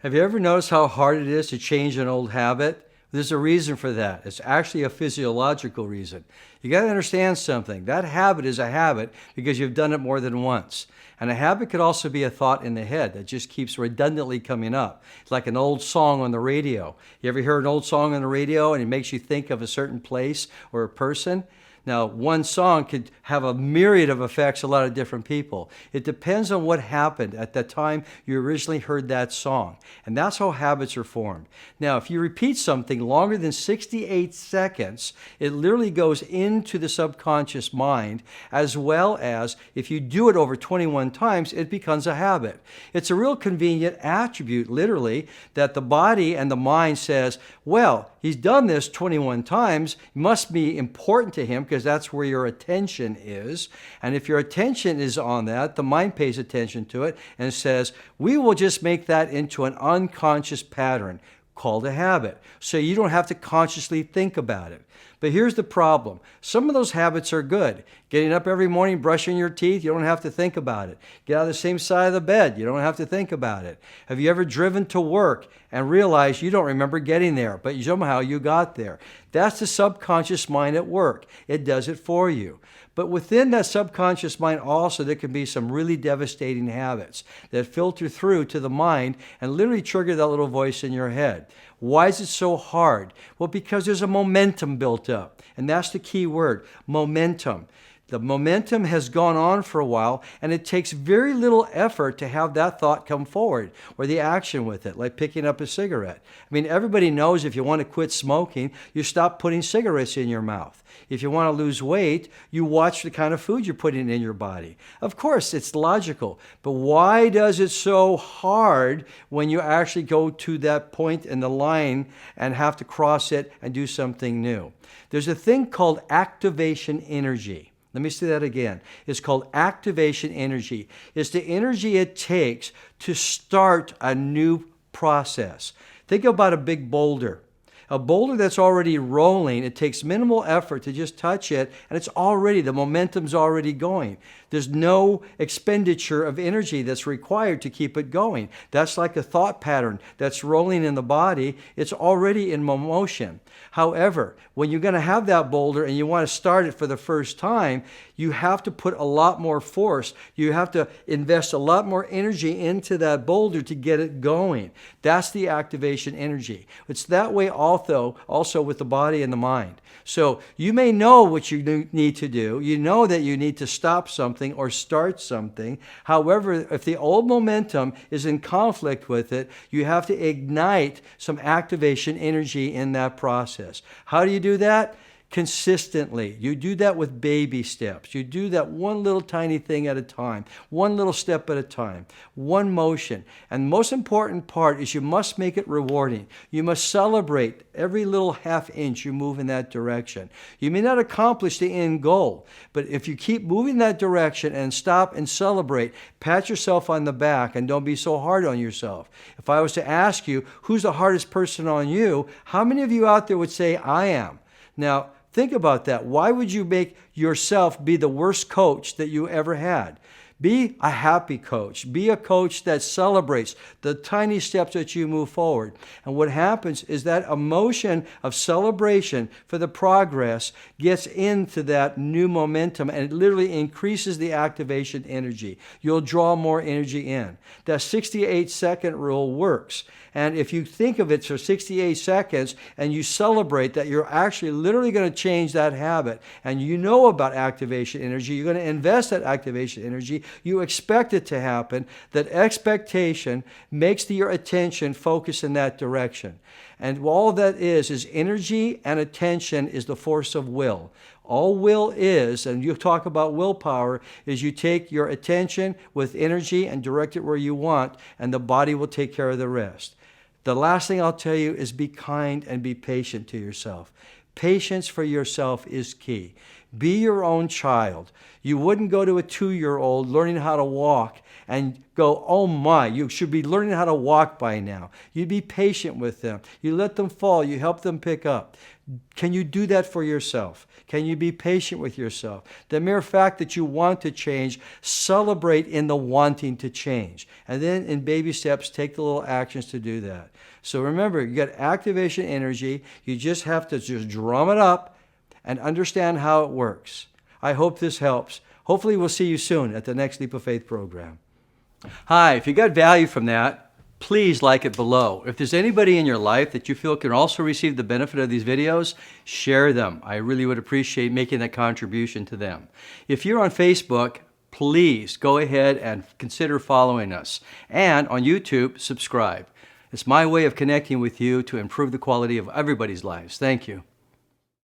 Have you ever noticed how hard it is to change an old habit? There's a reason for that. It's actually a physiological reason. You got to understand something. That habit is a habit because you've done it more than once. And a habit could also be a thought in the head that just keeps redundantly coming up. It's like an old song on the radio. You ever hear an old song on the radio and it makes you think of a certain place or a person? Now, one song could have a myriad of effects on a lot of different people. It depends on what happened at the time you originally heard that song. And that's how habits are formed. Now, if you repeat something longer than 68 seconds, it literally goes into the subconscious mind, as well as if you do it over 21 times, it becomes a habit. It's a real convenient attribute, literally, that the body and the mind says, well, he's done this 21 times, it must be important to him because that's where your attention is. And if your attention is on that, the mind pays attention to it and says, we will just make that into an unconscious pattern called a habit. So you don't have to consciously think about it. But here's the problem. Some of those habits are good. Getting up every morning, brushing your teeth, you don't have to think about it. Get out of the same side of the bed, you don't have to think about it. Have you ever driven to work and realized you don't remember getting there, but somehow you got there? That's the subconscious mind at work. It does it for you. But within that subconscious mind also, there can be some really devastating habits that filter through to the mind and literally trigger that little voice in your head. Why is it so hard? Well, because there's a momentum built up. And that's the key word, momentum. The momentum has gone on for a while, and it takes very little effort to have that thought come forward or the action with it, like picking up a cigarette. I mean, everybody knows if you want to quit smoking, you stop putting cigarettes in your mouth. If you want to lose weight, you watch the kind of food you're putting in your body. Of course, it's logical, but why does it so hard when you actually go to that point in the line and have to cross it and do something new? There's a thing called activation energy. Let me say that again. It's called activation energy. It's the energy it takes to start a new process. Think about a big boulder. A boulder that's already rolling, it takes minimal effort to just touch it, and it's already, the momentum's already going. There's no expenditure of energy that's required to keep it going. That's like a thought pattern that's rolling in the body. It's already in motion. However, when you're going to have that boulder and you want to start it for the first time, you have to put a lot more force. You have to invest a lot more energy into that boulder to get it going. That's the activation energy. It's that way also with the body and the mind. So you may know what you need to do. You know that you need to stop something or start something. However, if the old momentum is in conflict with it, you have to ignite some activation energy in that process. How do you do that? Consistently. You do that with baby steps. You do that one little tiny thing at a time, one little step at a time, one motion. And the most important part is you must make it rewarding. You must celebrate every little half inch you move in that direction. You may not accomplish the end goal, but if you keep moving that direction and stop and celebrate, pat yourself on the back and don't be so hard on yourself. If I was to ask you, who's the hardest person on you, how many of you out there would say, I am? Now, think about that. Why would you make yourself be the worst coach that you ever had? Be a happy coach. Be a coach that celebrates the tiny steps that you move forward. And what happens is that emotion of celebration for the progress gets into that new momentum, and it literally increases the activation energy. You'll draw more energy in. That 68-second rule works. And if you think of it for 68 seconds and you celebrate that you're actually literally going to change that habit, and you know about activation energy, you're going to invest that activation energy, you expect it to happen, that expectation makes your attention focus in that direction. And all that is energy, and attention is the force of will. All will is, and you talk about willpower, is you take your attention with energy and direct it where you want, and the body will take care of the rest. The last thing I'll tell you is be kind and be patient to yourself. Patience for yourself is key. Be your own child. You wouldn't go to a 2-year-old learning how to walk and go, oh my, you should be learning how to walk by now. You be patient with them. You let them fall. You help them pick up. Can you do that for yourself? Can you be patient with yourself? The mere fact that you want to change, celebrate in the wanting to change. And then in baby steps, take the little actions to do that. So remember, you got activation energy. You just have to just drum it up and understand how it works. I hope this helps. Hopefully we'll see you soon at the next Leap of Faith program. Hi, if you got value from that, please like it below. If there's anybody in your life that you feel can also receive the benefit of these videos, share them. I really would appreciate making that contribution to them. If you're on Facebook, please go ahead and consider following us. And on YouTube, subscribe. It's my way of connecting with you to improve the quality of everybody's lives. Thank you.